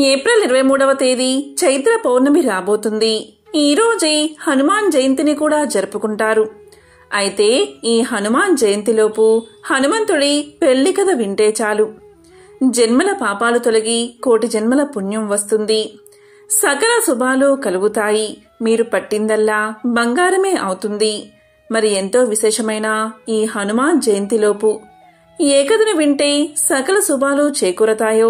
April 23వ తేదీ చైత్ర పౌర్ణమి రాబోతుంది. ఈ రోజే హనుమాన్ జయంతిని కూడా జరుపుకుంటారు. అయితే ఈ హనుమాన్ జయంతిలోపు హనుమంతుడి పెళ్లి కథ వింటే చాలు. జన్మల పాపాలు తొలగి కోటి జన్మల పుణ్యం వస్తుంది. సకల శుభాలు కలుగుతాయి. మీరు పట్టిందల్లా బంగారమే అవుతుంది. మరి ఎంతో విశేషమైన ఈ హనుమాన్ జయంతిలోపు ఏ కథను వింటే సకల శుభాలు చేకూరతాయో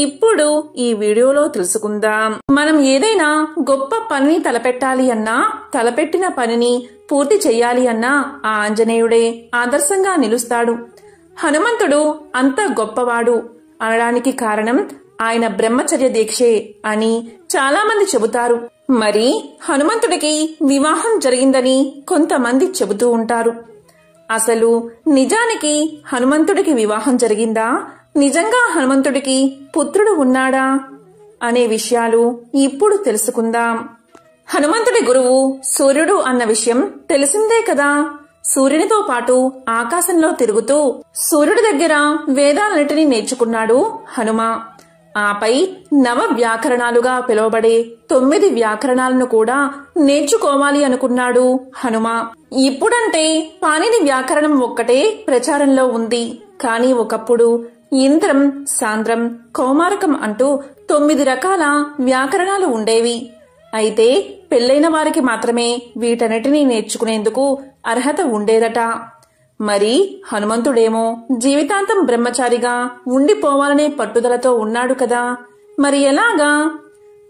ఇప్పుడు ఈ వీడియోలో తెలుసుకుందాం. మనం ఏదైనా గొప్ప పనిని తలపెట్టాలి అన్నా, తలపెట్టిన పనిని పూర్తి చెయ్యాలి అన్నా ఆ ఆంజనేయుడే ఆదర్శంగా నిలుస్తాడు. హనుమంతుడు అంత గొప్పవాడు అనడానికి కారణం ఆయన బ్రహ్మచర్య దీక్షే అని చాలా మంది చెబుతారు. మరి హనుమంతుడికి వివాహం జరిగిందని కొంతమంది చెబుతూ ఉంటారు. అసలు నిజానికి హనుమంతుడికి వివాహం జరిగిందా, నిజంగా హనుమంతుడికి పుత్రుడు ఉన్నాడా అనే విషయాలు ఇప్పుడు తెలుసుకుందాం. హనుమంతుడి గురువు సూర్యుడు అన్న విషయం తెలిసిందే కదా. సూర్యునితో పాటు ఆకాశంలో తిరుగుతూ సూర్యుడి దగ్గర వేదాలన్నిటినీ నేర్చుకున్నాడు హనుమ. ఆపై నవ వ్యాకరణాలుగా పిలువబడే 9 వ్యాకరణాలను కూడా నేర్చుకోవాలి అనుకున్నాడు హనుమ. ఇప్పుడంటే పాణిని వ్యాకరణం ఒక్కటే ప్రచారంలో ఉంది. కానీ ఒకప్పుడు ఇంద్రం, సాంద్రం, కౌమారకం అంటూ 9 రకాల వ్యాకరణాలు ఉండేవి. అయితే పెళ్లైన వారికి మాత్రమే వీటన్నిటినీ నేర్చుకునేందుకు అర్హత ఉండేదట. మరి హనుమంతుడేమో జీవితాంతం బ్రహ్మచారిగా ఉండిపోవాలనే పట్టుదలతో ఉన్నాడు కదా. మరి ఎలాగా?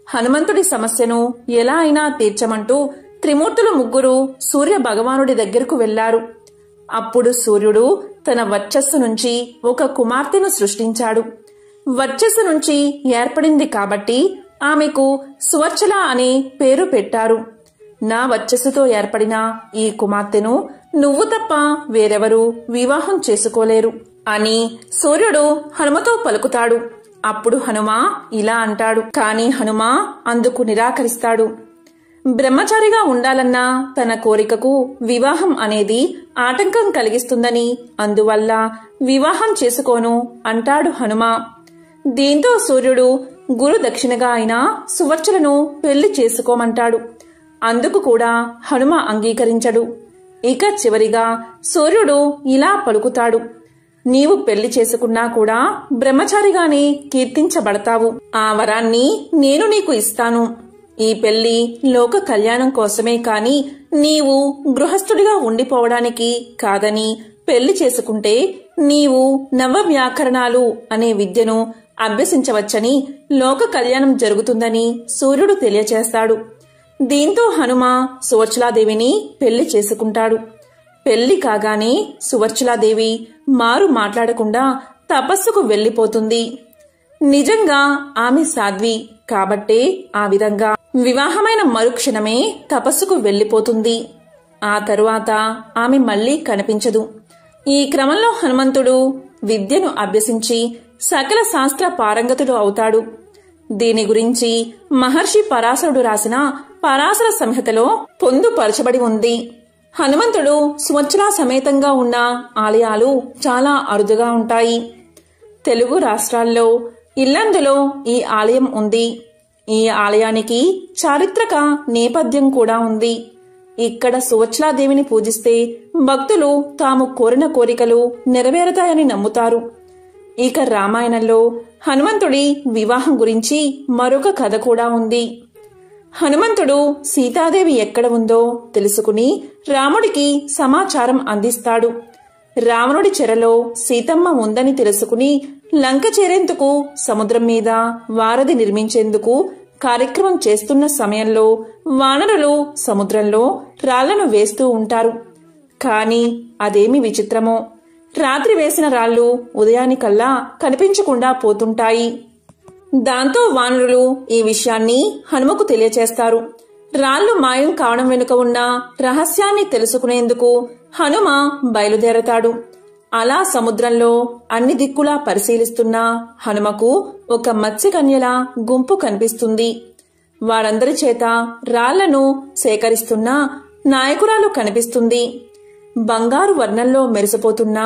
హనుమంతుడి సమస్యను ఎలా అయినా తీర్చమంటూ త్రిమూర్తులు ముగ్గురు సూర్య భగవానుడి దగ్గరకు వెళ్లారు. అప్పుడు సూర్యుడు తన వర్చస్సు నుంచి ఒక కుమార్తెను సృష్టించాడు. వర్చస్సు నుంచి ఏర్పడింది కాబట్టి ఆమెకు సువర్చల అనే పేరు పెట్టారు. నా వర్చస్సుతో ఏర్పడిన ఈ కుమార్తెను నువ్వు తప్ప వేరెవరూ వివాహం చేసుకోలేరు అని సూర్యుడు హనుమతో పలుకుతాడు. అప్పుడు హనుమ ఇలా అంటాడు. కాని హనుమ అందుకు నిరాకరిస్తాడు. బ్రహ్మచారిగా ఉండాలన్న తన కోరికకు వివాహం అనేది ఆటంకం కలిగిస్తుందని, అందువల్ల వివాహం చేసుకోను అంటాడు హనుమ. దీంతో సూర్యుడు గురు దక్షిణగా అయిన సువర్చలను పెళ్లి చేసుకోమంటాడు. అందుకు కూడా హనుమ అంగీకరించడు. ఇక చివరిగా సూర్యుడు ఇలా పలుకుతాడు. నీవు పెళ్లి చేసుకున్నా కూడా బ్రహ్మచారిగానే కీర్తించబడతావు. ఆ వరాన్ని నేను నీకు ఇస్తాను. ఈ పెళ్లి లోక కళ్యాణం కోసమే కాని నీవు గృహస్థుడిగా ఉండిపోవడానికి కాదని, పెళ్లి చేసుకుంటే నీవు నవ వ్యాకరణాలు అనే విద్యను అభ్యసించవచ్చని, లోక కళ్యాణం జరుగుతుందని సూర్యుడు తెలియచేస్తాడు. దీంతో హనుమ సువర్చలాదేవిని పెళ్లి చేసుకుంటాడు. పెళ్లి కాగానే సువర్చలాదేవి మారు మాట్లాడకుండా తపస్సుకు వెళ్లిపోతుంది. నిజంగా ఆమె సాధ్వి కాబట్టే ఆ విధంగా వివాహమైన మరుక్షణమే తపస్సుకు వెళ్లిపోతుంది. ఆ తరువాత ఆమె మళ్లీ కనిపించదు. ఈ క్రమంలో హనుమంతుడు విద్యను అభ్యసించి సకల శాస్త్ర పారంగతుడు అవుతాడు. దీని గురించి మహర్షి పరాశరుడు రాసిన పరాశర సంహితలో పొందుపరచబడి ఉంది. హనుమంతుడు సువర్చలా సమేతంగా ఉన్న ఆలయాలు చాలా అరుదుగా ఉంటాయి. తెలుగు రాష్ట్రాల్లో ఇల్లందులో ఈ ఆలయం ఉంది. ఈ ఆలయానికి చారిత్రక నేపథ్యం కూడా ఉంది. ఇక్కడ సువర్చలాదేవిని పూజిస్తే భక్తులు తాము కోరిన కోరికలు నెరవేరుతాయని నమ్ముతారు. ఇక రామాయణంలో హనుమంతుడి వివాహం గురించి మరొక కథ కూడా ఉంది. హనుమంతుడు సీతాదేవి ఎక్కడ ఉందో తెలుసుకుని రాముడికి సమాచారం అందిస్తాడు. రావణుడి చెరలో సీతమ్మ ఉందని తెలుసుకుని లంక చేరేందుకు సముద్రం మీద వారధి నిర్మించేందుకు కార్యక్రమం చేస్తున్న సమయంలో వానరులు సముద్రంలో రాళ్లను వేస్తూ ఉంటారు. కాని అదేమి విచిత్రమో, రాత్రి వేసిన రాళ్లు ఉదయానికల్లా కనిపించకుండా పోతుంటాయి. దాంతో వానరులు ఈ విషయాన్ని హనుమకు తెలియచేస్తారు. రాళ్లు మాయం కావడం వెనుక ఉన్న రహస్యాన్ని తెలుసుకునేందుకు హనుమ బయలుదేరతాడు. అలా సముద్రంలో అన్ని దిక్కులా పరిశీలిస్తున్న హనుమకు ఒక మత్స్యకన్యల గుంపు కనిపిస్తుంది. వారందరి చేత రాళ్లను సేకరిస్తున్న నాయకురాలు కనిపిస్తుంది. బంగారు వర్ణంలో మెరిసిపోతున్న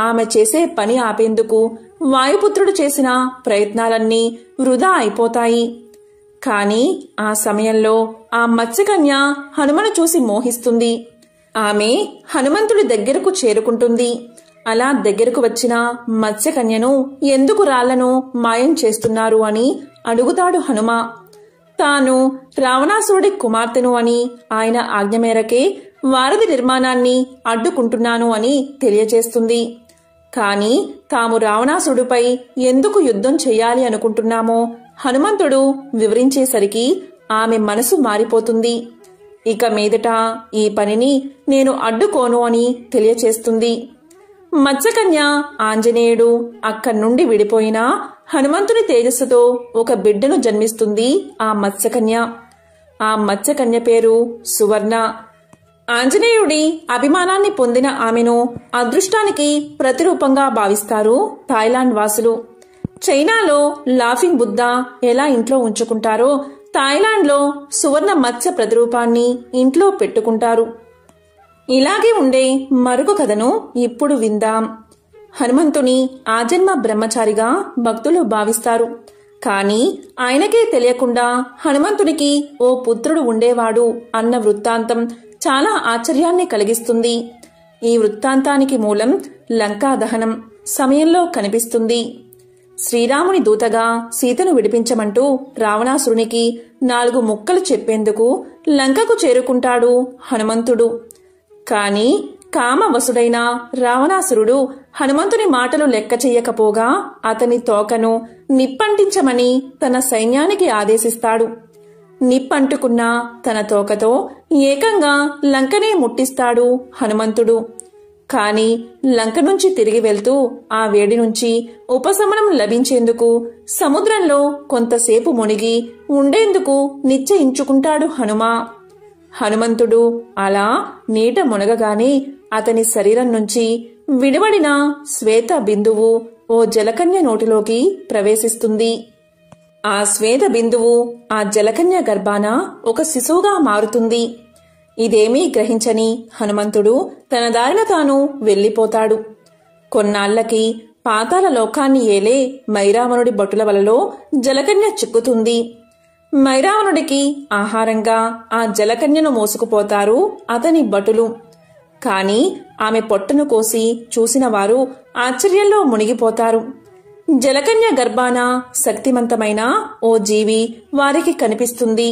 ఆమె చేసే పని ఆపేందుకు వాయుపుత్రుడు చేసిన ప్రయత్నాలన్నీ వృధా అయిపోతాయి. కాని ఆ సమయంలో ఆ మత్స్యకన్య హనుమను చూసి మోహిస్తుంది. ఆమె హనుమంతుడి దగ్గరకు చేరుకుంటుంది. అలా దగ్గరకు వచ్చిన మత్స్యకన్యను ఎందుకు రాళ్లను మాయం చేస్తున్నారు అని అడుగుతాడు హనుమ. తాను రావణాసురుడి కుమార్తెను అని, ఆయన ఆజ్ఞ మేరకే వారధి నిర్మాణాన్ని అడ్డుకుంటున్నాను అని తెలియజేస్తుంది. కాని తాము రావణాసురుడిపై ఎందుకు యుద్ధం చెయ్యాలి అనుకుంటున్నామో హనుమంతుడు వివరించేసరికి ఆమె మనసు మారిపోతుంది. ఇక మీదట ఈ పనిని నేను అడ్డుకోను అని తెలియచేస్తుంది. మత్స్యకన్య ఆంజనేయుడు అక్కడి నుండి విడిపోయినా హనుమంతుని తేజస్సుతో ఒక బిడ్డను జన్మిస్తుంది ఆ మత్స్యకన్య. ఆ మత్స్యకన్య పేరు సువర్ణ. ఆంజనేయుడి అభిమానాన్ని పొందిన ఆమెను అదృష్టానికి ప్రతిరూపంగా భావిస్తారు థాయిలాండ్ వాసులు. చైనాలో లాఫింగ్ బుద్ధ ఎలా ఇంట్లో ఉంచుకుంటారో థాయిలాండ్లో సువర్ణ మత్స్య ప్రతిరూపాన్ని ఇంట్లో పెట్టుకుంటారు. ఇలాగే ఉండే మరొక కథను ఇప్పుడు విందాం. హనుమంతుని ఆజన్మ బ్రహ్మచారిగా భక్తులు భావిస్తారు. కాని ఆయనకే తెలియకుండా హనుమంతునికి ఓ పుత్రుడు ఉండేవాడు అన్న వృత్తాంతం చాలా ఆశ్చర్యాన్ని కలిగిస్తుంది. ఈ వృత్తాంతానికి మూలం లంకా దహనం సమయంలో కనిపిస్తుంది. శ్రీరాముని దూతగా సీతను విడిపించమంటూ రావణాసురునికి 4 ముక్కలు చెప్పేందుకు లంకకు చేరుకుంటాడు హనుమంతుడు. కాని కామవశుడైన రావణాసురుడు హనుమంతుని మాటలు లెక్క చెయ్యకపోగా అతని తోకను నిప్పంటించమని తన సైన్యానికి ఆదేశిస్తాడు. నిప్పంటుకున్న తన తోకతో ఏకంగా లంకనే ముట్టిస్తాడు హనుమంతుడు. కాని లంక నుంచి తిరిగి వెళ్తూ ఆ వేడి నుంచి ఉపశమనం లభించేందుకు సముద్రంలో కొంతసేపు మునిగి ఉండేందుకు నిశ్చయించుకుంటాడు హనుమ. హనుమంతుడు అలా నీట మునగగానే అతని శరీరం నుంచి విడివడిన శ్వేత బిందువు ఓ జలకన్య నోటిలోకి ప్రవేశిస్తుంది. ఆ శ్వేత బిందువు ఆ జలకన్య గర్భాన ఒక శిశువుగా మారుతుంది. ఇదేమీ గ్రహించని హనుమంతుడు తన దారిన తాను వెళ్లిపోతాడు. కొన్నాళ్లకి పాతాళ లోకాన్ని ఏలే మైరావణుడి భటుల వలలో జలకన్య చిక్కుతుంది. మైరావణుడికి ఆహారంగా ఆ జలకన్యను మోసుకుపోతారు అతని భటులు. కాని ఆమె పొట్టను కోసి చూసిన వారు ఆశ్చర్యంలో మునిగిపోతారు. జలకన్య గర్భాన శక్తిమంతమైన ఓ జీవి వారికి కనిపిస్తుంది.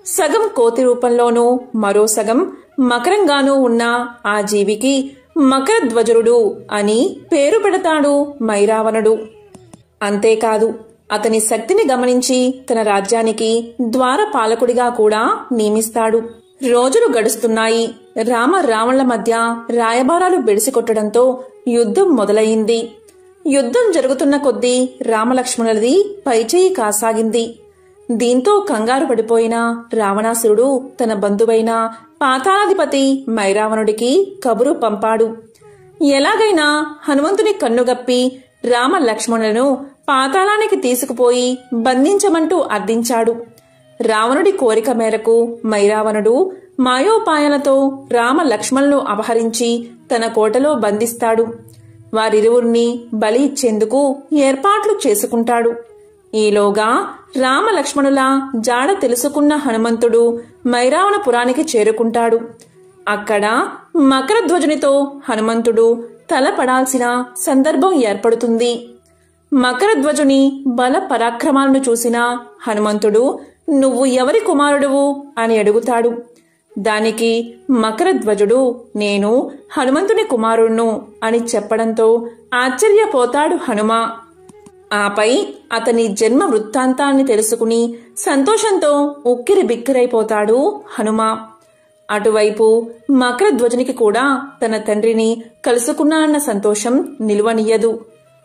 సగం కోతి రూపంలోనూ మరో సగం మకరంగానూ ఉన్న ఆ జీవికి మకరధ్వజుడు అని పేరు పెడతాడు మైరావణుడు. అంతేకాదు అతని శక్తిని గమనించి తన రాజ్యానికి ద్వారపాలకుడిగా కూడా నియమిస్తాడు. రోజులు గడుస్తున్నాయి. రామ రావణుల మధ్య రాయబారాలు బెడిసికొట్టడంతో యుద్ధం మొదలయింది. యుద్ధం జరుగుతున్న కొద్దీ రామలక్ష్మణులది పైచేయి కాసాగింది. దీంతో కంగారు పడిపోయిన రావణాసురుడు తన బంధువైన పాతాళాధిపతి మైరావణుడికి కబురు పంపాడు. ఎలాగైనా హనుమంతుని కన్నుగప్పి రామ లక్ష్మణులను పాతాళానికి తీసుకుపోయి బంధించమంటూ అర్థించాడు. రావణుడి కోరిక మేరకు మైరావణుడు మాయోపాయాలతో రామ లక్ష్మణులను అపహరించి తన కోటలో బంధిస్తాడు. వారిరువురిని బలి ఇచ్చేందుకు ఏర్పాట్లు చేసుకుంటాడు. ఈలోగా రామ లక్ష్మణుల జాడ తెలుసుకున్న హనుమంతుడు మైరావణపురానికి చేరుకుంటాడు. అక్కడ మకరధ్వజునితో హనుమంతుడు తలపడాల్సిన సందర్భం ఏర్పడుతుంది. మకరధ్వజుని బల పరాక్రమాలను చూసిన హనుమంతుడు నువ్వు ఎవరి కుమారుడువు అని అడుగుతాడు. దానికి మకరధ్వజుడు నేను హనుమంతుని కుమారుణ్ణు అని చెప్పడంతో ఆశ్చర్యపోతాడు హనుమ. ఆపై అతని జన్మ వృత్తాంతాన్ని తెలుసుకుని సంతోషంతో ఉక్కిరి బిక్కిరైపోతాడు హనుమ. అటువైపు మకరధ్వజునికి కూడా తన తండ్రిని కలుసుకున్నానన్న సంతోషం నిలువనియ్యదు.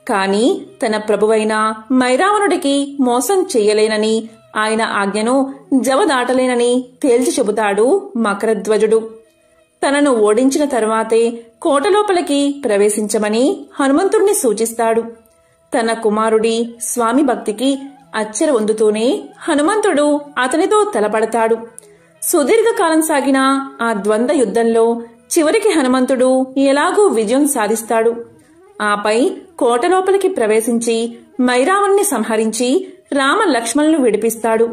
కాని తన ప్రభువైన మైరావణుడికి మోసం చెయ్యలేనని, ఆయన ఆజ్ఞను జవదాటలేనని తేల్చి చెబుతాడు మకరధ్వజుడు. తనను ఓడించిన తర్వాతే కోటలోపలికి ప్రవేశించమని హనుమంతుడిని సూచిస్తాడు. తన కుమారుడి స్వామి భక్తికి అచ్చర పొందుతూనే హనుమంతుడు అతనితో తలపడతాడు. సుదీర్ఘకాలం సాగిన ఆ ద్వంద్వ యుద్ధంలో చివరికి హనుమంతుడు ఎలాగూ విజయం సాధిస్తాడు. ఆపై కోట లోపలికి ప్రవేశించి మైరావణ్ణి సంహరించి రామ లక్ష్మణులను విడిపిస్తాడు.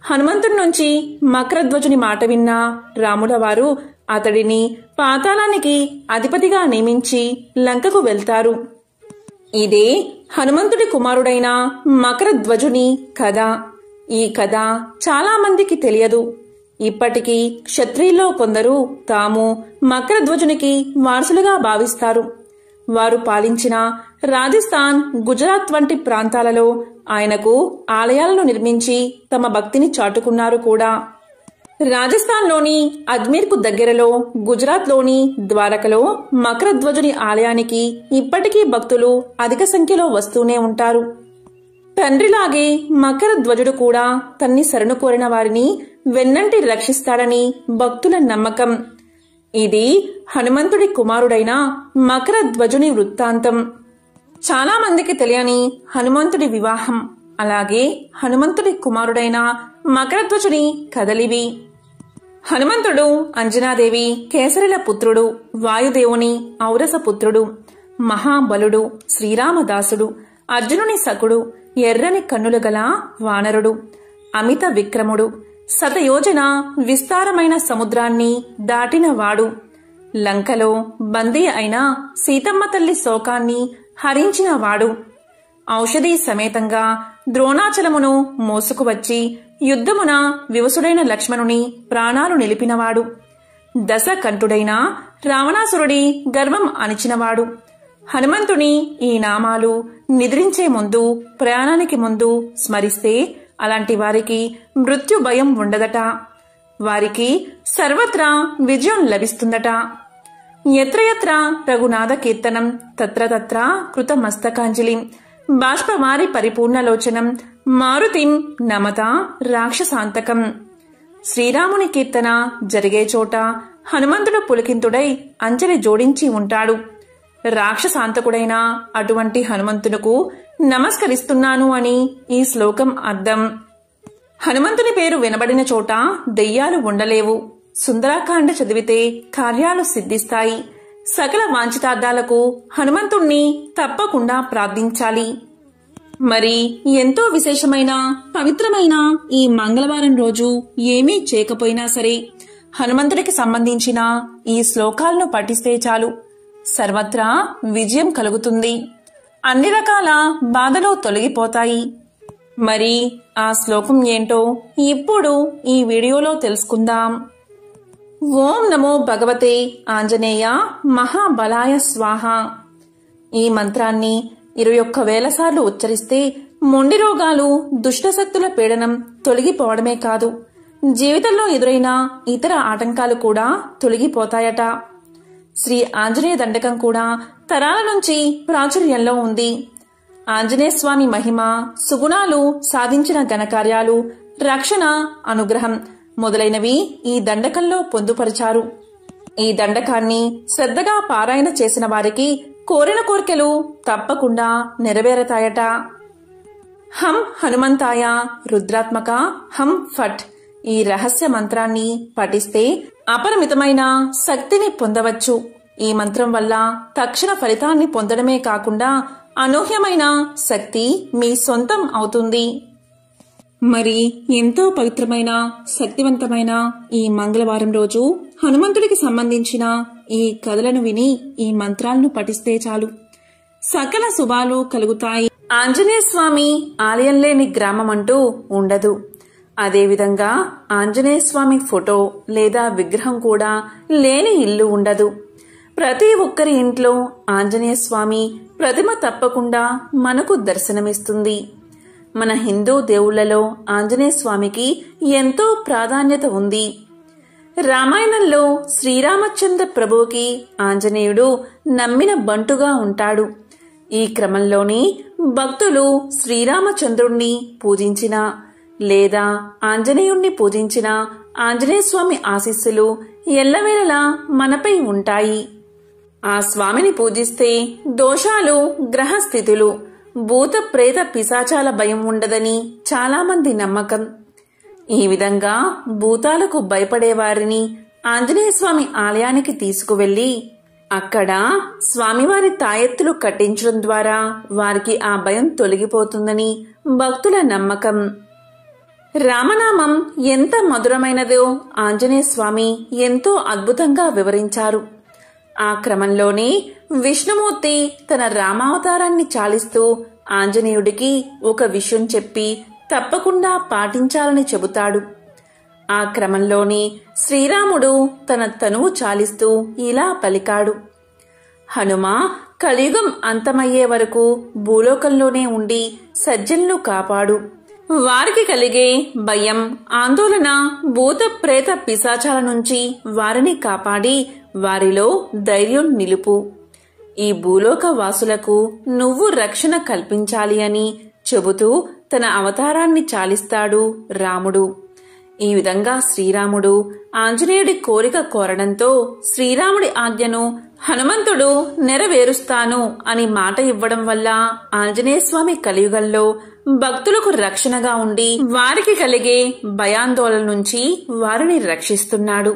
హనుమంతుడి నుంచి మకరధ్వజుని మాట విన్న రాముల వారు అతడిని పాతాళానికి అధిపతిగా నియమించి లంకకు వెళ్తారు. ఇదే హనుమంతుడి కుమారుడైన మకరధ్వజుని కథ. ఈ కథ చాలా మందికి తెలియదు. ఇప్పటికీ క్షత్రియుల్లో కొందరు తాము మకరధ్వజునికి వారసులుగా భావిస్తారు. వారు పాలించిన రాజస్థాన్, గుజరాత్ వంటి ప్రాంతాలలో ఆయనకు ఆలయాలను నిర్మించి తమ భక్తిని చాటుకున్నారు కూడా. రాజస్థాన్లోని అజ్మీర్కు దగ్గరలో, గుజరాత్లోని ద్వారకలో మకరధ్వజుని ఆలయానికి ఇప్పటికీ భక్తులు అధిక సంఖ్యలో వస్తూనే ఉంటారు. తండ్రిలాగే మకరధ్వజుడు కూడా తన్ని శరణు కోరిన వారిని వెన్నంటి రక్షిస్తాడని భక్తుల నమ్మకం. ఇది హనుమంతుడి కుమారుడైన మకరధ్వజుని వృత్తాంతం. చాలా మందికి తెలియని హనుమంతుడి వివాహం, అలాగే హనుమంతుడి కుమారుడైన మకరధ్వజుని కథలివి. హనుమంతుడు అంజనాదేవి కేసరిల పుత్రుడు, వాయుదేవుని ఔరస పుత్రుడు, మహాబలుడు, శ్రీరామదాసుడు, అర్జునుని సకుడు, ఎర్రని కన్నులు గల వానరుడు, అమిత విక్రముడు, శతయోజన విస్తారమైన సముద్రాన్ని దాటినవాడు, లంకలో బందీ అయిన సీతమ్మ తల్లి శోకాన్ని హరించినవాడు, ఔషధి సమేతంగా ద్రోణాచలమును మోసుకువచ్చి యుద్ధమున వివసుడైన లక్ష్మణుని ప్రాణాలు నిలిపినవాడు, దశకంఠుడైన రావణాసురుడి గర్వం అణిచినవాడు. హనుమంతుని ఈ నామాలు నిద్రించే ముందు, ప్రయాణానికి ముందు స్మరిస్తే అలాంటి వారికి మృత్యు భయం ఉండదట. వారికి సర్వత్రా విజయం లభిస్తుందట. ఎత్ర ఎత్ర రఘునాథ కీర్తనం తత్ర తత్ర కృత మస్తకాంజలిం బాష్పవారి పరిపూర్ణలోచనం మారుతిం నమత రాక్షసాంతకం. శ్రీరాముని కీర్తన జరిగే చోట హనుమంతుడు పులకింతుడై అంజలి జోడించి ఉంటాడు. రాక్షసాంతకుడైన అటువంటి హనుమంతునకు నమస్కరిస్తున్నాను అని ఈ శ్లోకం అర్థం. హనుమంతుని పేరు వినబడిన చోట దెయ్యాలు ఉండలేవు. సుందరాకాండ చదివితే కార్యాలు సిద్ధిస్తాయి. సకల వాంఛితార్థాలకు హనుమంతుణ్ణి తప్పకుండా ప్రార్థించాలి. మరి ఎంతో విశేషమైన పవిత్రమైన ఈ మంగళవారం రోజు ఏమీ చేయకపోయినా సరే హనుమంతుడికి సంబంధించిన ఈ శ్లోకాలను పఠిస్తే చాలు, సర్వత్రా విజయం కలుగుతుంది. అన్ని రకాల బాధలు తొలగిపోతాయి. మరి ఆ శ్లోకం ఏంటో ఇప్పుడు ఈ వీడియోలో తెలుసుకుందాం. ఓం నమో భగవతే ఆంజనేయ మహాబలాయ స్వాహ. ఈ మంత్రాన్ని 21,000 సార్లు ఉచ్చరిస్తే మొండి రోగాలు, దుష్టశక్తుల పీడనం తొలగిపోవడమే కాదు, జీవితంలో ఎదురైన ఇతర ఆటంకాలు కూడా తొలగిపోతాయట. శ్రీ ఆంజనేయ దండకం కూడా తరాల నుంచి ప్రాచుర్యంలో ఉంది. ఆంజనేయ స్వామి మహిమ, సుగుణాలు, సాధించిన ఘనకార్యాలు, రక్షణ, అనుగ్రహం మొదలైనవి ఈ దండకంలో పొందుపరిచారు. ఈ దండకాన్ని శ్రద్ధగా పారాయణ చేసిన వారికి కోరిన కోర్కెలు తప్పకుండా నెరవేరతాయట. హం హనుమంతాయ రుద్రాత్మక హం ఫట్. ఈ రహస్య మంత్రాన్ని పఠిస్తే అపరిమితమైన శక్తిని పొందవచ్చు. ఈ మంత్రం వల్ల తక్షణ ఫలితాన్ని పొందడమే కాకుండా అనూహ్యమైన శక్తి మీ సొంతం అవుతుంది. మరి ఎంతో పవిత్రమైన, శక్తివంతమైన ఈ మంగళవారం రోజు హనుమంతుడికి సంబంధించిన ఈ కథలను విని ఈ మంత్రాలను పఠిస్తే చాలు, సకల శుభాలు కలుగుతాయి. ఆంజనేయ స్వామి ఆలయం లేని గ్రామం అంటూ ఉండదు. అదేవిధంగా ఆంజనేయ స్వామి ఫోటో లేదా విగ్రహం కూడా లేని ఇల్లు ఉండదు. ప్రతి ఒక్కరి ఇంట్లో ఆంజనేయ స్వామి ప్రతిమ తప్పకుండా మనకు దర్శనమిస్తుంది. మన హిందూ దేవుళ్లలో ఆంజనేయ స్వామికి ఎంతో ప్రాధాన్యత ఉంది. రామాయణంలో శ్రీరామచంద్ర ప్రభువుకి ఆంజనేయుడు నమ్మిన బంటుగా ఉంటాడు. ఈ క్రమంలోని భక్తులు శ్రీరామచంద్రుణ్ణి పూజించిన లేదా ఆంజనేయుణ్ణి పూజించిన ఆంజనేయ స్వామి ఆశీస్సులు ఎల్లవేళలా మనపై ఉంటాయి. ఆ స్వామిని పూజిస్తే దోషాలు, గ్రహస్థితులు, భూత ప్రేత పిశాచాల భయం ఉండదని చాలా మంది నమ్మకం. ఈ విధంగా భూతాలకు భయపడేవారిని ఆంజనేయ స్వామి ఆలయానికి తీసుకువెళ్లి అక్కడ స్వామివారి తాయెత్తులు కట్టించడం ద్వారా వారికి ఆ భయం తొలగిపోతుందని భక్తుల నమ్మకం. రామనామం ఎంత మధురమైనదో ఆంజనేయ స్వామి ఎంతో అద్భుతంగా వివరించారు. ఆ క్రమంలోనే విష్ణుమూర్తి తన రామావతారాన్ని చాలిస్తూ ఆంజనేయుడికి ఒక విషయం చెప్పి తప్పకుండా పాటించాలని చెబుతాడు. ఆ క్రమంలోనే శ్రీరాముడు తన తనువు చాలిస్తూ ఇలా పలికాడు: హనుమా, కలియుగం అంతమయ్యే వరకు భూలోకంలోనే ఉండి సజ్జనులు కాపాడు. వారికి కలిగే భయం, ఆందోళన, భూత ప్రేత పిశాచాల నుంచి వారిని కాపాడి వారిలో ధైర్యం నిలుపు. ఈ భూలోక వాసులకు నువ్వు రక్షణ కల్పించాలి అని చెబుతూ తన అవతారాన్ని చాలిస్తాడు రాముడు. ఈ విధంగా శ్రీరాముడు ఆంజనేయుడి కోరిక కోరడంతో శ్రీరాముడి ఆజ్ఞను హనుమంతుడు నెరవేరుస్తాను అని మాట ఇవ్వడం వల్ల ఆంజనేయస్వామి కలియుగంలో భక్తులకు రక్షణగా ఉండి వారికి కలిగే భయాందోళన నుంచి వారిని రక్షిస్తున్నాడు.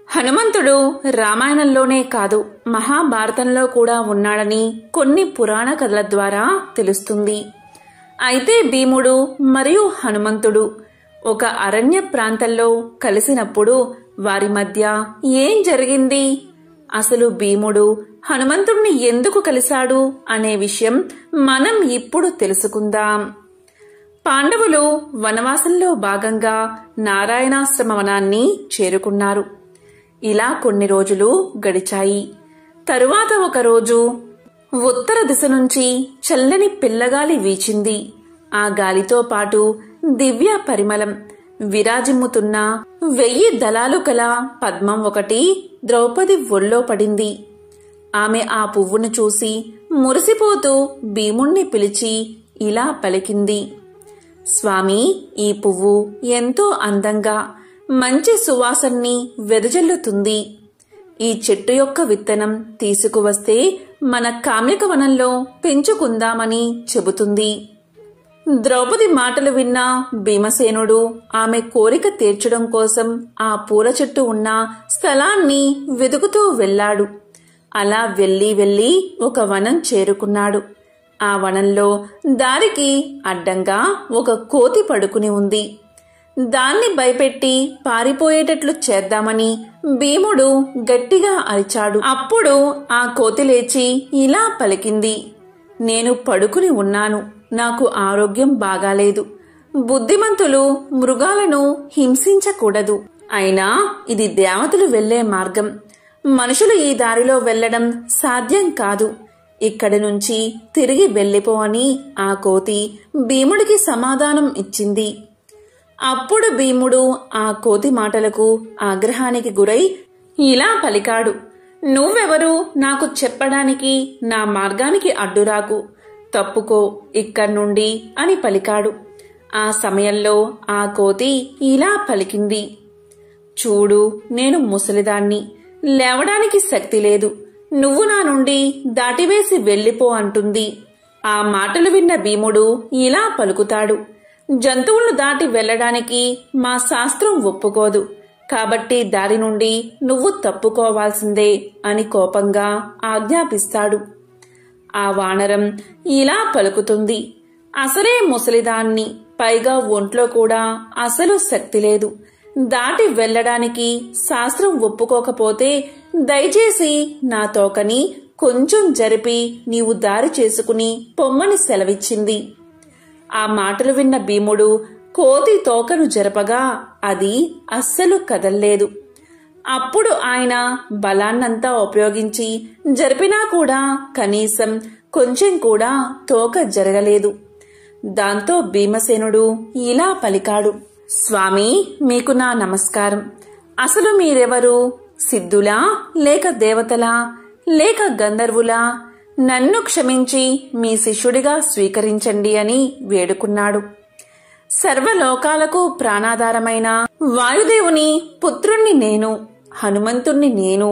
హనుమంతుడు రామాయణంలోనే కాదు, మహాభారతంలో కూడా ఉన్నాడని కొన్ని పురాణ కథల ద్వారా తెలుస్తుంది. అయితే భీముడు మరియు హనుమంతుడు ఒక అరణ్య ప్రాంతంలో కలిసినప్పుడు వారి మధ్య ఏం జరిగింది, అసలు భీముడు హనుమంతుడిని ఎందుకు కలిశాడు అనే విషయం మనం ఇప్పుడు తెలుసుకుందాం. పాండవులు వనవాసంలో భాగంగా నారాయణాశ్రమ వనాన్ని చేరుకున్నారు. ఇలా కొన్ని రోజులు గడిచాయి. తరువాత ఒక రోజు ఉత్తర దిశ నుంచి చల్లని పిల్లగాలి వీచింది. ఆ గాలితో పాటు దివ్య పరిమళం విరాజిమ్ముతున్న 1000 దళాలు కల పద్మం ఒకటి ద్రౌపది ఒళ్ళో పడింది. ఆమె ఆ పువ్వును చూసి మురిసిపోతూ భీముణ్ణి పిలిచి ఇలా పలికింది: స్వామి, ఈ పువ్వు ఎంతో అందంగా మంచి సువాసనని వెదజల్లుతుంది. ఈ చెట్టు యొక్క విత్తనం తీసుకువస్తే మన కామ్యక వనంలో పెంచుకుందామని చెబుతుంది. ద్రౌపది మాటలు విన్న భీమసేనుడు ఆమె కోరిక తీర్చడం కోసం ఆ పూల చెట్టు ఉన్న స్థలాన్ని వెతుకుతూ వెళ్లాడు. అలా వెళ్లి ఒక వనం చేరుకున్నాడు. ఆ వనంలో దారికి అడ్డంగా ఒక కోతి పడుకుని ఉంది. దాన్ని భయపెట్టి పారిపోయేటట్లు చేద్దామని భీముడు గట్టిగా అరిచాడు. అప్పుడు ఆ కోతి లేచి ఇలా పలికింది: నేను పడుకుని ఉన్నాను, నాకు ఆరోగ్యం బాగాలేదు. బుద్ధిమంతులు మృగాలను హింసించకూడదు. అయినా ఇది దేవతలు వెళ్లే మార్గం, మనుషులు ఈ దారిలో వెళ్లడం సాధ్యం కాదు. ఇక్కడి నుంచి తిరిగి వెళ్లిపో అని ఆ కోతి భీముడికి సమాధానం ఇచ్చింది. అప్పుడు భీముడు ఆ కోతి మాటలకు ఆగ్రహానికి గురై ఇలా పలికాడు: నువ్వెవరు నాకు చెప్పడానికి? నా మార్గానికి అడ్డురాకు, తప్పుకో ఇక్కడ్నుండి అని పలికాడు. ఆ సమయంలో ఆ కోతి ఇలా పలికింది: చూడు, నేను ముసలిదాన్ని, లేవడానికి శక్తి లేదు. నువ్వు నా నుండి దాటివేసి వెళ్లిపో అంటుంది. ఆ మాటలు విన్న భీముడు ఇలా పలుకుతాడు: జంతువులను దాటి వెళ్లడానికి మా శాస్త్రం ఒప్పుకోదు, కాబట్టి దారి నుండి నువ్వు తప్పుకోవాల్సిందే అని కోపంగా ఆజ్ఞాపిస్తాడు. ఆ వానరం ఇలా పలుకుతుంది: అసలే ముసలిదాన్ని, పైగా ఒంట్లో కూడా అసలు శక్తి లేదు. దాటి వెళ్లడానికి శాస్త్రం ఒప్పుకోకపోతే దయచేసి నా తోకని కొంచెం జరిపి నీవు దారి చేసుకుని పొమ్మని సెలవిచ్చింది. ఆ మాటలు విన్న భీముడు కోతి తోకను జరపగా అది అస్సలు కదల్లేదు. అప్పుడు ఆయన బలాన్నంతా ఉపయోగించి జరిపినా కూడా కనీసం కొంచెం కూడా తోక జరగలేదు. దాంతో భీమసేనుడు ఇలా పలికాడు: స్వామి, మీకు నా నమస్కారం. అసలు మీరెవరు? సిద్ధులా, లేక దేవతలా, లేక గంధర్వులా? నన్ను క్షమించి మీ శిష్యుడిగా స్వీకరించండి అని వేడుకున్నాడు. సర్వలోకాలకు ప్రాణాధారమైన వాయుదేవుని పుత్రుణ్ణి నేను, హనుమంతుణ్ణి నేను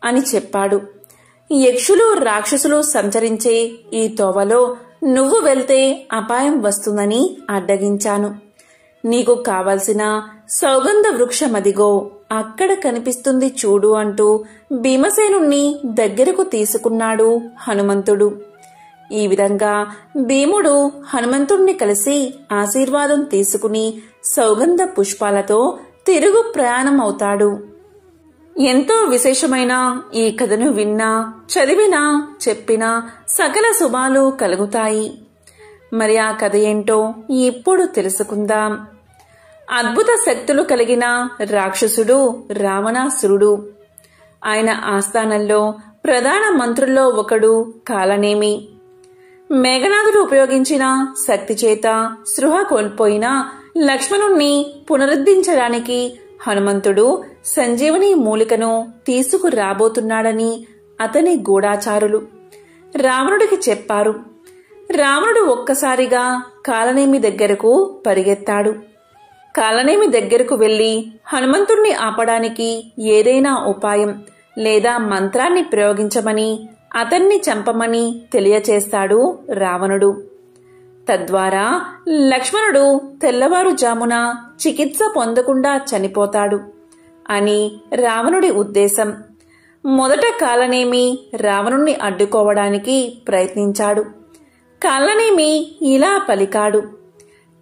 అని చెప్పాడు. యక్షులు, రాక్షసులు సంచరించే ఈ తోవలో నువ్వు వెళ్తే అపాయం వస్తుందని అడ్డగించాను. నీకు కావలసిన సౌగంధ వృక్షమదిగో అక్కడ కనిపిస్తుంది చూడు అంటూ భీమసేనుణ్ణి దగ్గరకు తీసుకున్నాడు హనుమంతుడు. ఈ విధంగా భీముడు హనుమంతుణ్ణి కలిసి ఆశీర్వాదం తీసుకుని సౌగంధ పుష్పాలతో తిరుగు ప్రయాణం అవుతాడు. ఎంతో విశేషమైన ఈ కథను విన్నా, చదివినా, చెప్పినా సకల శుభాలు కలుగుతాయి. మరి ఆ కథ ఏంటో ఇప్పుడు తెలుసుకుందాం. అద్భుత శక్తులు కలిగిన రాక్షసుడు రావణాసురుడు. ఆయన ఆస్థానంలో ప్రధాన మంత్రుల్లో ఒకడు కాలనేమి. మేఘనాథుడు ఉపయోగించిన శక్తి చేత స్పృహ కోల్పోయిన లక్ష్మణుణ్ణి పునరుద్ధరించడానికి హనుమంతుడు సంజీవని మూలికను తీసుకురాబోతున్నాడని అతని గూఢాచారులు రావణుడికి చెప్పారు. రావణుడు ఒక్కసారిగా కాలనేమి దగ్గరకు పరిగెత్తాడు. కాలనేమి దగ్గరకు వెళ్లి హనుమంతుణ్ణి ఆపడానికి ఏదైనా ఉపాయం లేదా మంత్రాన్ని ప్రయోగించమని, అతన్ని చంపమని తెలియచేస్తాడు రావణుడు. తద్వారా లక్ష్మణుడు తెల్లవారుజామున చికిత్స పొందకుండా చనిపోతాడు అని రావణుడి ఉద్దేశం. మొదట కాలనేమి రావణుణ్ణి అడ్డుకోవడానికి ప్రయత్నించాడు. కాలనేమి ఇలా పలికాడు: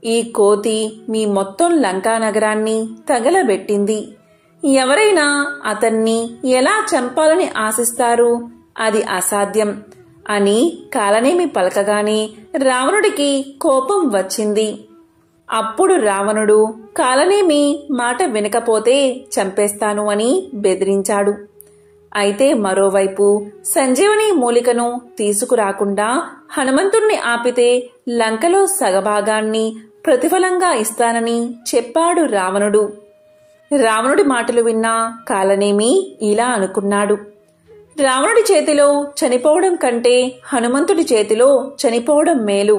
ఈ కోతి మీ మొత్తం లంకా నగరాన్ని తగలబెట్టింది. ఎవరైనా అతన్ని ఎలా చంపాలని ఆశిస్తారు? అది అసాధ్యం అని కాలనేమి పలకగానే రావణుడికి కోపం వచ్చింది. అప్పుడు రావణుడు కాలనేమి మాట వినకపోతే చంపేస్తాను అని బెదిరించాడు. అయితే మరోవైపు సంజీవని మూలికను తీసుకురాకుండా హనుమంతుణ్ణి ఆపితే లంకలో సగభాగాన్ని ప్రతిఫలంగా ఇస్తానని చెప్పాడు రావణుడు. రావణుడి మాటలు విన్న కాలనేమి ఇలా అనుకున్నాడు: రావణుడి చేతిలో చనిపోవడం కంటే హనుమంతుడి చేతిలో చనిపోవడం మేలు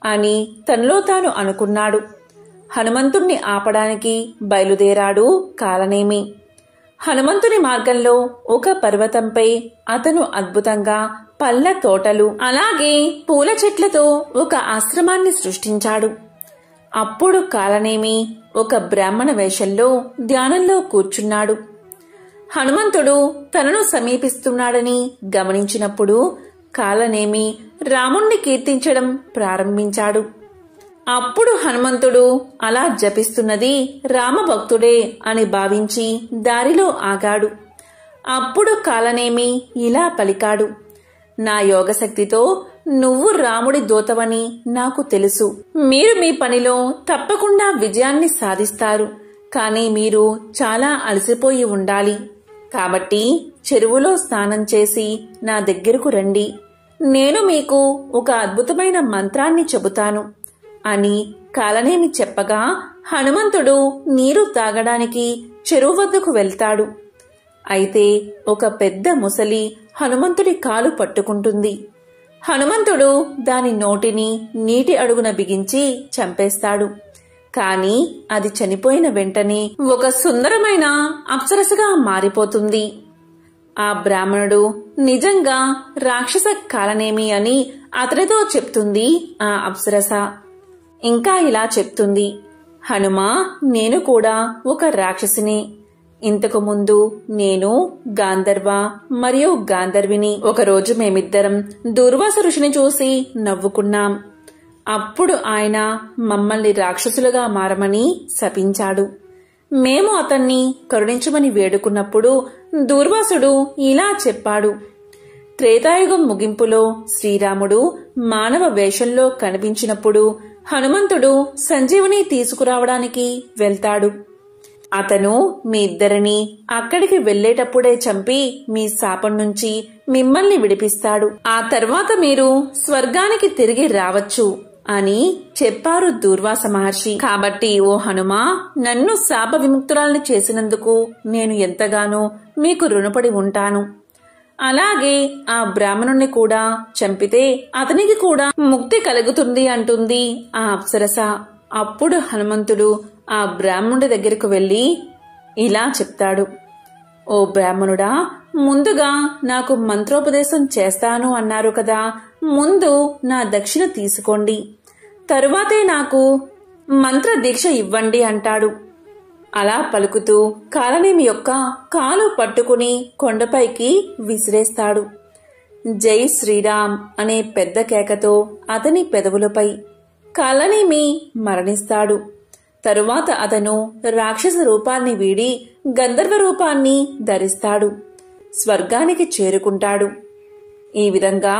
అని తనలో తాను అనుకున్నాడు. హనుమంతుణ్ణి ఆపడానికి బయలుదేరాడు కాలనేమి. హనుమంతుని మార్గంలో ఒక పర్వతంపై అతను అద్భుతంగా పళ్ళ తోటలు, అలాగే పూల చెట్లతో ఒక ఆశ్రమాన్ని సృష్టించాడు. అప్పుడు కాలనేమి ఒక బ్రాహ్మణ వేషంలో ధ్యానంలో కూర్చున్నాడు. హనుమంతుడు తనను సమీపిస్తున్నాడని గమనించినప్పుడు కాలనేమి రాముణ్ణి కీర్తించడం ప్రారంభించాడు. అప్పుడు హనుమంతుడు అలా జపిస్తున్నది రామభక్తుడే అని భావించి దారిలో ఆగాడు. అప్పుడు కాలనేమి ఇలా పలికాడు: నా యోగశక్తితో నువ్వు రాముడి దూతవని నాకు తెలుసు. మీరు మీ పనిలో తప్పకుండా విజయాన్ని సాధిస్తారు. కానీ మీరు చాలా అలసిపోయి ఉండాలి. కాబట్టి చెరువులో స్నానం చేసి నా దగ్గరకు రండి. నేను మీకు ఒక అద్భుతమైన మంత్రాన్ని చెబుతాను అని కాలనేమి చెప్పగా హనుమంతుడు నీరు తాగడానికి చెరువు వద్దకు వెళ్తాడు. అయితే ఒక పెద్ద ముసలి హనుమంతుడి కాలు పట్టుకుంటుంది. హనుమంతుడు దాని నోటిని నీటి అడుగున బిగించి చంపేస్తాడు. కాని అది చనిపోయిన వెంటనే ఒక సుందరమైన అప్సరసగా మారిపోతుంది. ఆ బ్రాహ్మణుడు నిజంగా రాక్షస కాలనేమి అని అతనితో చెప్తుంది ఆ అప్సరస. ఇంకా ఇలా చెప్తుంది: హనుమా, నేను కూడా ఒక రాక్షసిని. ఇంతకు ముందు నేను గాంధర్వ మరియు గాంధర్విని. ఒకరోజు మేమిద్దరం దుర్వాస ఋషిని చూసి నవ్వుకున్నాం. అప్పుడు ఆయన మమ్మల్ని రాక్షసులుగా మారమని శపించాడు. మేము అతన్ని కరుణించమని వేడుకున్నప్పుడు దూర్వాసుడు ఇలా చెప్పాడు: త్రేతాయుగం ముగింపులో శ్రీరాముడు మానవ వేషంలో కనిపించినప్పుడు హనుమంతుడు సంజీవని తీసుకురావడానికి వెళ్తాడు. అతను మీ ఇద్దరిని అక్కడికి వెళ్లేటప్పుడే చంపి మీ శాపం నుంచి మిమ్మల్ని విడిపిస్తాడు. ఆ తర్వాత మీరు స్వర్గానికి తిరిగి రావచ్చు అని చెప్పారు దూర్వాస మహర్షి. కాబట్టి ఓ హనుమా, నన్ను శాప విముక్తురాల్ని చేసినందుకు నేను ఎంతగానో మీకు రుణపడి ఉంటాను. అలాగే ఆ బ్రాహ్మణుణ్ణి కూడా చంపితే అతనికి కూడా ముక్తి కలుగుతుంది అంటుంది ఆ అప్సరస. అప్పుడు హనుమంతుడు ఆ బ్రాహ్మణుడి దగ్గరకు వెళ్లి ఇలా చెప్తాడు: ఓ బ్రాహ్మణుడా, ముందుగా నాకు మంత్రోపదేశం చేస్తాను అన్నారు కదా, ముందు నా దక్షిణ తీసుకోండి, తరువాతే నాకు మంత్ర దీక్ష ఇవ్వండి అంటాడు. అలా పలుకుతూ కాలనేమి యొక్క కాలు పట్టుకుని కొండపైకి విసిరేస్తాడు. జై శ్రీరామ్ అనే పెద్ద కేకతో అతని పెదవులపై కాలనేమి మరణిస్తాడు. తరువాత అతను రాక్షస రూపాన్ని వీడి గంధర్వ రూపాన్ని ధరిస్తాడు. స్వర్గానికి చేరుకుంటాడు. ఈ విధంగా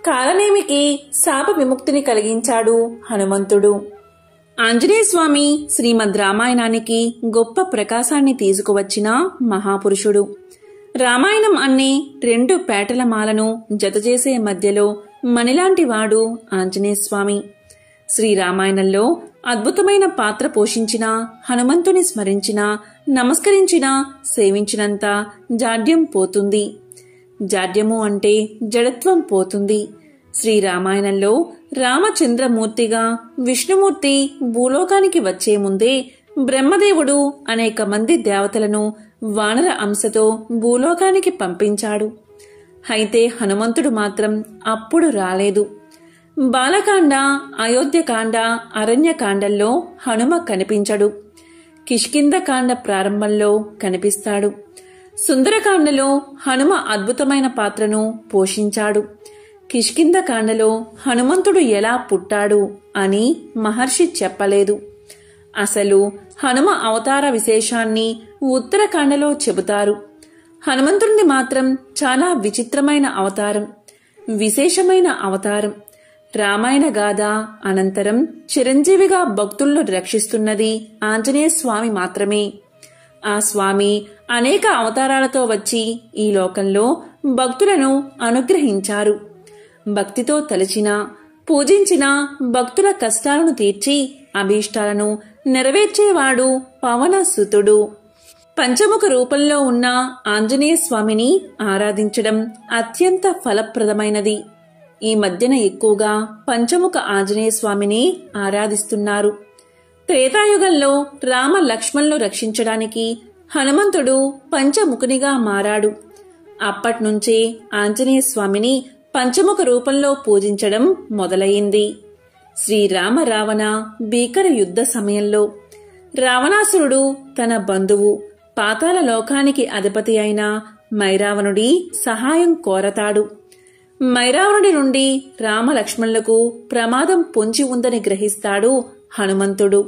కాలనేమికి శాప విముక్తిని కలిగించాడు హనుమంతుడు. ఆంజనేయ స్వామి శ్రీమద్ రామాయణానికి గొప్ప ప్రకాశాన్ని తీసుకువచ్చిన మహాపురుషుడు. రామాయణం అనే 2 పేటల మాలను జతచేసే మధ్యలో మణిలాంటి వాడు ఆంజనేయ స్వామి. శ్రీరామాయణంలో అద్భుతమైన పాత్ర పోషించిన హనుమంతుని స్మరించిన, నమస్కరించిన, సేవించినంత జాడ్యం పోతుంది. జాడ్యము అంటే జడత్వం పోతుంది. శ్రీరామాయణంలో రామచంద్రమూర్తిగా విష్ణుమూర్తి భూలోకానికి వచ్చే ముందే బ్రహ్మదేవుడు అనేక మంది దేవతలను వానర అంశతో భూలోకానికి పంపించాడు. అయితే హనుమంతుడు మాత్రం అప్పుడు రాలేదు. బాలకాండ, అయోధ్యకాండ, అరణ్యకాండల్లో హనుమ కనిపించడు. కిష్కింధకాండ ప్రారంభంలో కనిపిస్తాడు. సుందరకాండలో హనుమ అద్భుతమైన పాత్రను పోషించాడు. కిష్కింధకాండలో హనుమంతుడు ఎలా పుట్టాడు అని మహర్షి చెప్పలేదు. అసలు హనుమ అవతార విశేషాన్ని ఉత్తరకాండలో చెబుతారు. హనుమంతుడిని మాత్రం చాలా విచిత్రమైన అవతారం, విశేషమైన అవతారం. రామాయణ గాథ అనంతరం చిరంజీవిగా భక్తులను రక్షిస్తున్నది ఆంజనేయ స్వామి మాత్రమే. ఆ స్వామి అనేక అవతారాలతో వచ్చి ఈ లోకంలో భక్తులను అనుగ్రహించారు. భక్తితో తలచిన, పూజించిన భక్తుల కష్టాలను తీర్చి అభీష్టాలను నెరవేర్చేవాడు పవనసుతుడు. పంచముఖ రూపంలో ఉన్న ఆంజనేయ స్వామిని ఆరాధించడం అత్యంత ఫలప్రదమైనది. ఈ మధ్యన ఎక్కువగా పంచముఖ ఆంజనేయ స్వామిని ఆరాధిస్తున్నారు. త్రేతాయుగంలో రామ లక్ష్మణులను రక్షించడానికి హనుమంతుడు పంచముఖునిగా మారాడు. అప్పట్నుంచే ఆంజనేయ స్వామిని పంచముఖ రూపంలో పూజించడం మొదలయింది. శ్రీరామ రావణ భీకర యుద్ధ సమయంలో రావణాసురుడు తన బంధువు పాతాళ లోకానికి అధిపతి అయిన మైరావణుడి సహాయం కోరతాడు. మైరావణుడి నుండి రామలక్ష్మణులకు ప్రమాదం పొంచి ఉందని గ్రహిస్తాడు హనుమంతుడు.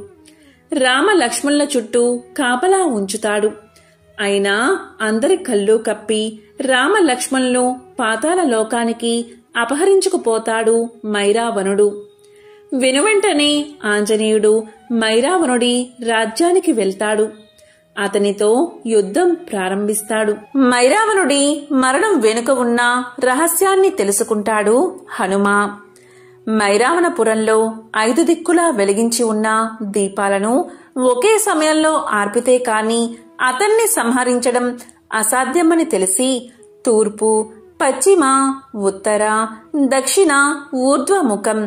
రామలక్ష్మణుల చుట్టూ కాపలా ఉంచుతాడు. అయినా అందరి కళ్ళు కప్పి రామలక్ష్మణులు పాతాళ లోకానికి అపహరించుకుపోతాడు మైరావణుడు. వెనువెంటనే ఆంజనేయుడు మైరావణుడి రాజ్యానికి వెళ్తాడు. అతనితో యుద్ధం ప్రారంభిస్తాడు. మైరావణుడి మరణం వెనుక ఉన్న రహస్యాన్ని తెలుసుకుంటాడు హనుమ. మైరావణపురంలో 5 దిక్కులా వెలిగించి ఉన్న దీపాలను ఒకే సమయంలో ఆర్పితే కాని అతన్ని సంహరించడం అసాధ్యమని తెలిసి తూర్పు, పశ్చిమ, ఉత్తర, దక్షిణ, ఊర్ధ్వముఖం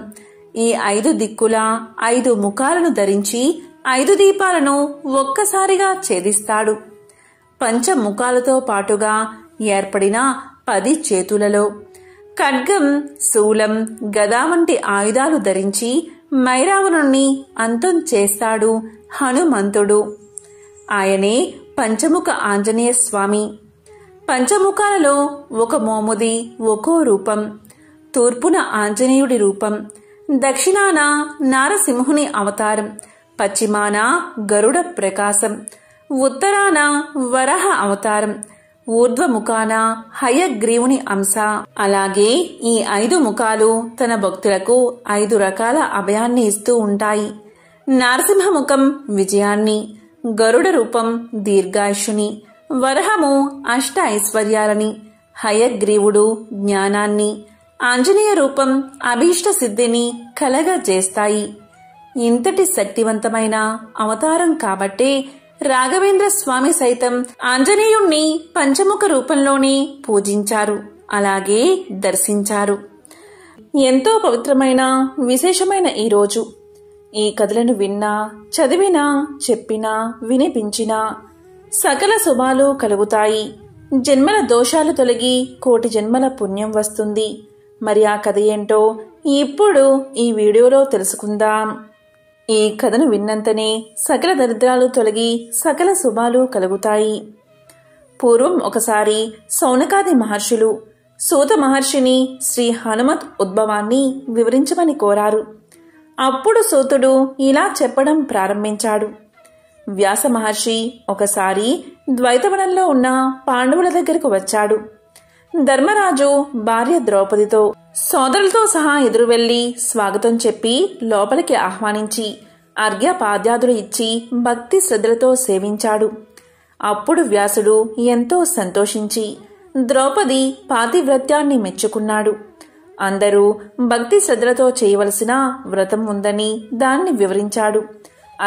ఈ 5 దిక్కుల 5 ముఖాలను ధరించి 5 దీపాలను ఒక్కసారిగా ఛేదిస్తాడు. పంచముఖాలతో పాటుగా ఏర్పడిన 10 చేతులలో ఖడ్గం, శూలం, గద వంటి ఆయుధాలు ధరించి మైరావణుణ్ణి అంతం చేస్తాడు హనుమంతుడు. ఆయనే పంచముఖ ఆంజనేయ స్వామి. పంచముఖాలలో ఒక మోముది ఒక్కో రూపం. తూర్పున ఆంజనేయుడి రూపం, దక్షిణాన నారసింహుని అవతారం, పశ్చిమాన గరుడ ప్రకాశం, ఉత్తరాన వరహ అవతారం, ఊర్ధ్వముఖాన హయగ్రీవుని అంశ. అలాగే ఈ 5 ముఖాలు తన భక్తులకు 5 రకాల అభయాన్ని ఇస్తూ ఉంటాయి. నరసింహముఖం విజయాన్ని, గరుడ రూపం దీర్ఘాయుషుని, వరహము అష్ట ఐశ్వర్యాలని, హయగ్రీవుడు జ్ఞానాన్ని, ఆంజనేయ రూపం అభీష్ట సిద్ధిని కలగజేస్తాయి. ఇంతటి శక్తివంతమైన అవతారం కాబట్టే రాఘవేంద్ర స్వామి సైతం ఆంజనేయుణ్ణి పంచముఖ రూపంలోనే పూజించారు, అలాగే దర్శించారు. ఎంతో పవిత్రమైన విశేషమైన ఈ రోజు ఈ కథలను విన్నా, చదివినా, చెప్పినా, వినిపించినా సకల శుభాలు కలుగుతాయి. జన్మల దోషాలు తొలగి కోటి జన్మల పుణ్యం వస్తుంది. మరి ఆ కథ ఏంటో ఇప్పుడు ఈ వీడియోలో తెలుసుకుందాం. ఈ కథను విన్నంతనే సకల దరిద్రాలు తొలగి సకల శుభాలు కలుగుతాయి. పూర్వం ఒకసారి సౌనకాది మహర్షులు సూత మహర్షిని శ్రీ హనుమత్ ఉద్భవాన్ని వివరించమని కోరారు. అప్పుడు సూతుడు ఇలా చెప్పడం ప్రారంభించాడు. వ్యాస మహర్షి ఒకసారి ద్వైతవనంలో ఉన్న పాండవుల దగ్గరకు వచ్చాడు. ధర్మరాజు భార్య ద్రౌపదితో సోదరులతో సహా ఎదురు వెళ్లి స్వాగతం చెప్పి లోపలికి ఆహ్వానించి అర్ఘ్యపాద్యాదులు ఇచ్చి భక్తి శ్రద్ధలతో సేవించాడు. అప్పుడు వ్యాసుడు ఎంతో సంతోషించి ద్రౌపది పాతివ్రత్యాన్ని మెచ్చుకున్నాడు. అందరూ భక్తి శ్రద్ధలతో చేయవలసిన వ్రతం ఉందని దాన్ని వివరించాడు.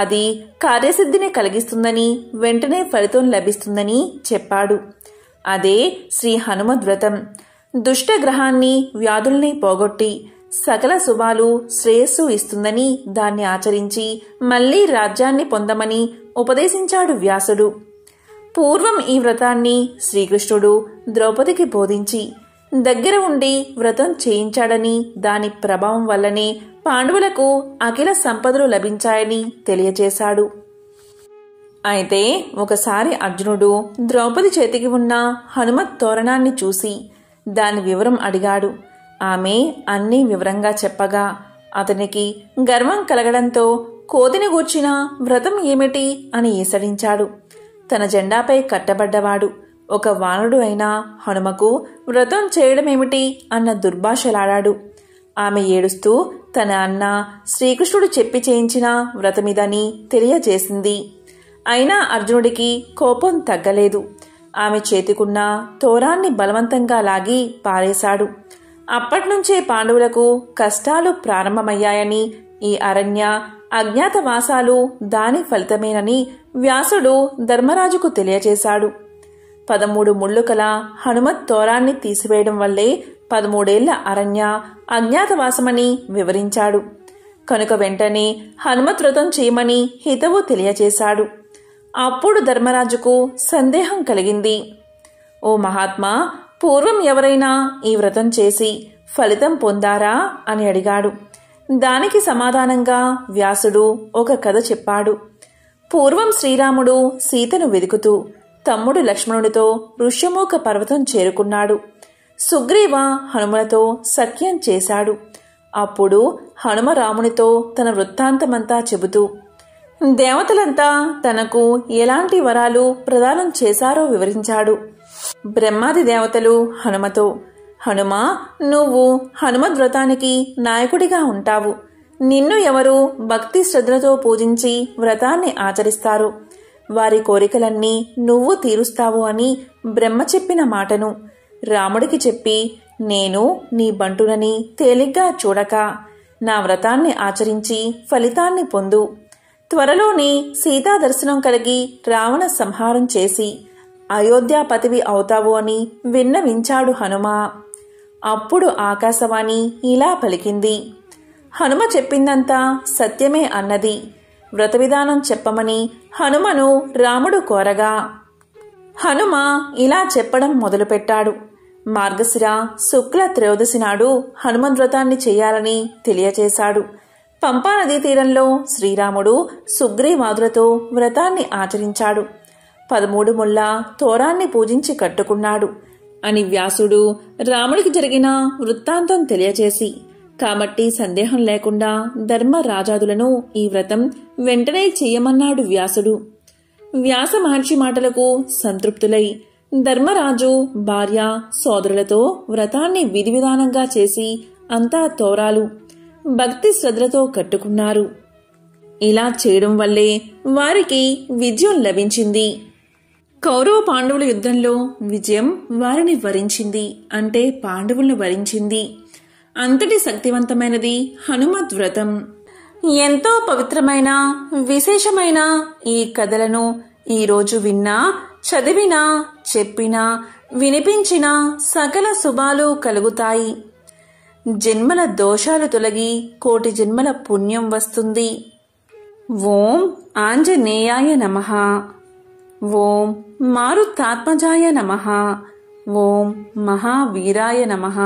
అది కార్యసిద్ధిని కలిగిస్తుందని, వెంటనే ఫలితం లభిస్తుందని చెప్పాడు. అదే శ్రీ హనుమద్వ్రతం. దుష్టగ్రహాన్ని వ్యాధుల్ని పోగొట్టి సకల శుభాలు శ్రేయస్సు ఇస్తుందని దాన్ని ఆచరించి మళ్లీ రాజ్యాన్ని పొందమని ఉపదేశించాడు వ్యాసుడు. పూర్వం ఈ వ్రతాన్ని శ్రీకృష్ణుడు ద్రౌపదికి బోధించి దగ్గర ఉండి వ్రతం చేయించాడని, దాని ప్రభావం వల్లనే పాండవులకు అఖిల సంపదలు లభించాయని తెలియచేశాడు. అయితే ఒకసారి అర్జునుడు ద్రౌపది చేతికి ఉన్న హనుమత్ తోరణాన్ని చూసి దాని వివరం అడిగాడు. ఆమె అన్నీ వివరంగా చెప్పగా అతనికి గర్వం కలగడంతో కోతిని గూర్చిన వ్రతం ఏమిటి అని ఈసడించాడు. తన జెండాపై కట్టబడ్డవాడు ఒక వానరుడు అయిన హనుమకు వ్రతం చేయడమేమిటి అన్న దుర్భాషలాడాడు. ఆమె ఏడుస్తూ తన అన్న శ్రీకృష్ణుడు చెప్పి చేయించిన వ్రతమిదని తెలియజేసింది. అయినా అర్జునుడికి కోపం తగ్గలేదు. ఆమె చేతికున్న తోరాన్ని బలవంతంగా లాగి పారేశాడు. అప్పట్నుంచే పాండవులకు కష్టాలు ప్రారంభమయ్యాయని, ఈ అరణ్య అజ్ఞాతవాసాలు దాని ఫలితమేనని వ్యాసుడు ధర్మరాజుకు తెలియచేశాడు. 13 ముళ్ళు కల హనుమత్ తోరాన్ని తీసివేయడం వల్లే 13 ఏళ్ల అరణ్య అజ్ఞాతవాసమని వివరించాడు. కనుక వెంటనే హనుమత్ వ్రతం చేయమని హితవు తెలియచేశాడు. అప్పుడు ధర్మరాజుకు సందేహం కలిగింది. ఓ మహాత్మా, పూర్వం ఎవరైనా ఈ వ్రతం చేసి ఫలితం పొందారా అని అడిగాడు. దానికి సమాధానంగా వ్యాసుడు ఒక కథ చెప్పాడు. పూర్వం శ్రీరాముడు సీతను వెదుకుతూ తమ్ముడు లక్ష్మణుడితో ఋష్యమూక పర్వతం చేరుకున్నాడు. సుగ్రీవ హనుమలతో సఖ్యం చేశాడు. అప్పుడు హనుమ రామునితో తన వృత్తాంతమంతా చెబుతూ దేవతలంతా తనకు ఎలాంటి వరాలు ప్రదానం చేశారో వివరించాడు. బ్రహ్మాది దేవతలు హనుమతో, హనుమా, నువ్వు హనుమద్వ్రతానికి నాయకుడిగా ఉంటావు. నిన్ను ఎవరు భక్తి శ్రద్ధలతో పూజించి వ్రతాన్ని ఆచరిస్తారు, వారి కోరికలన్నీ నువ్వు తీరుస్తావు అని బ్రహ్మ చెప్పిన మాటను రాముడికి చెప్పి, నేను నీ బంటునని తేలిగ్గా చూడక నా వ్రతాన్ని ఆచరించి ఫలితాన్ని పొందు. త్వరలోనే సీతా దర్శనం కలిగి రావణ సంహారం చేసి అయోధ్యాపతివి అవుతావు అని విన్నవించాడు హనుమ. అప్పుడు ఆకాశవాణి ఇలా పలికింది. హనుమ చెప్పిందంతా సత్యమే అన్నది. వ్రత విధానం చెప్పమని హనుమను రాముడు కోరగా హనుమ ఇలా చెప్పడం మొదలుపెట్టాడు. మార్గశిర శుక్ల త్రయోదశి నాడు హనుమద్వ్రతాన్ని చేయాలని తెలియచేశాడు. పంపానదీ తీరంలో శ్రీరాముడు సుగ్రీవాదులతో వ్రతాన్ని ఆచరించాడు. 13 ముళ్ళ తోరాన్ని పూజించి కట్టుకున్నాడు అని వ్యాసుడు రాముడికి జరిగిన వృత్తాంతం తెలియచేసి, కాబట్టి సందేహం లేకుండా ధర్మరాజాదులను ఈ వ్రతం వెంటనే చెయ్యమన్నాడు వ్యాసుడు. వ్యాస మహర్షి మాటలకు సంతృప్తులై ధర్మరాజు భార్య సోదరులతో వ్రతాన్ని విధి విధానంగా చేసి అంతా తోరాలు భక్తి శ్రద్ధలతో కట్టుకున్నారు. ఇలా చేయడం వల్లే వారికి విజయం లభించింది. కౌరవ పాండవుల యుద్ధంలో విజయం వారిని వరించింది, అంటే పాండవులను వరించింది. అంతటి శక్తివంతమైనది హనుమద్ వ్రతం. ఎంతో పవిత్రమైన విశేషమైన ఈ కథలను ఈరోజు విన్నా, చదివినా, చెప్పినా, వినిపించినా సకల శుభాలు కలుగుతాయి. జన్మల దోషాలు తొలగి కోటి జన్మల పుణ్యం వస్తుంది. ఓం ఆంజనేయాయ నమః. ఓం మారుతాత్మజాయ నమః. ఓం మహావీరాయ నమః.